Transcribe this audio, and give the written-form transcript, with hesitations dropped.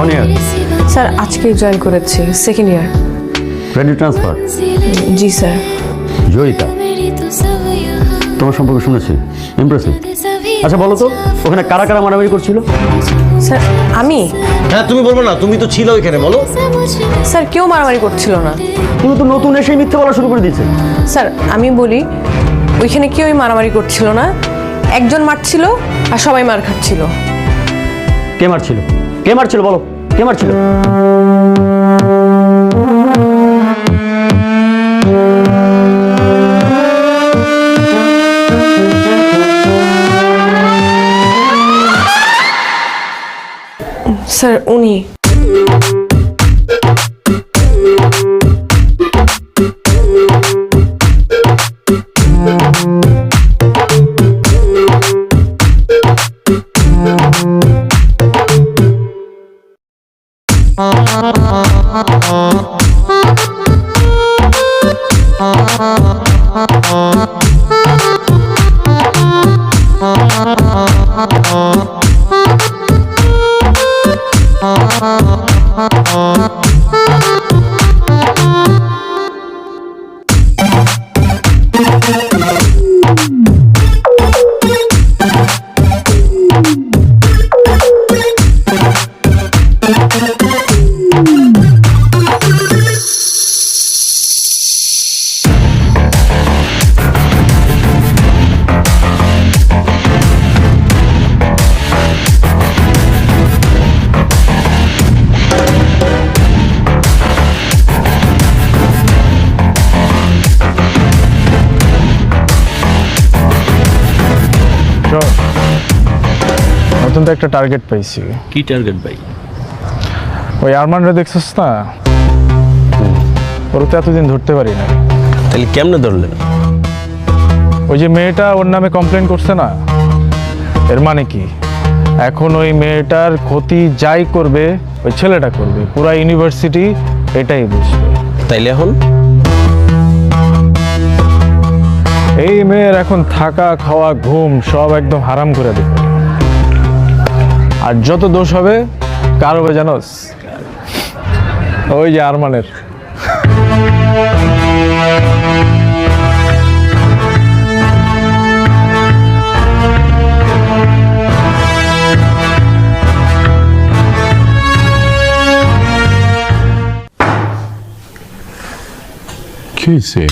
কোন year? Sir আজকে join করেছি, সেকেন্ড ইয়ার। Ready transfer? জি স্যার। জয়িতা, তোমার সম্পর্কে শুনেছি, ইমপ্রেসিভ। আচ্ছা বলো তো, ওখানে কারা কারা মারামারি করছিল? স্যার আমি? হ্যাঁ তুমি বলবো না, তুমি তো ছিল এখানে, বলো। স্যার কেউ মারামারি করছিল না। তুমি তো নতুন এসে মিথ্যে বলা শুরু করে দিয়েছে। স্যার আমি বলি, ওইখানে কেউই মারামারি করছিল না, একজন মারছিল আর সবাই মার খাচ্ছিল। কে মারছিল? কে মারছিল বলো, কে মারছিল? স্যার উনি। নতুন তো একটা টার্গেট পাইছি। কি টার্গেট ভাই? ওই আরমানরা দেখছিস না, ওর তো এতদিন ধরতে পারি না। তাহলে কেমনে ধরলেন? ওই যে মেয়েটা ওর নামে কমপ্লেন করছে না, এর মানে কি এখন ওই মেয়েটার ক্ষতি যাই করবে ওই ছেলেটা করবে, পুরা ইউনিভার্সিটি এটাই বুঝবে। তাইলে এখন এই মেয়ের এখন থাকা খাওয়া ঘুম সব একদম হারাম করে দেবে। আর যত দোষ হবে কার হবে জানোস? ওই যে আরমানের। কি হয়েছে?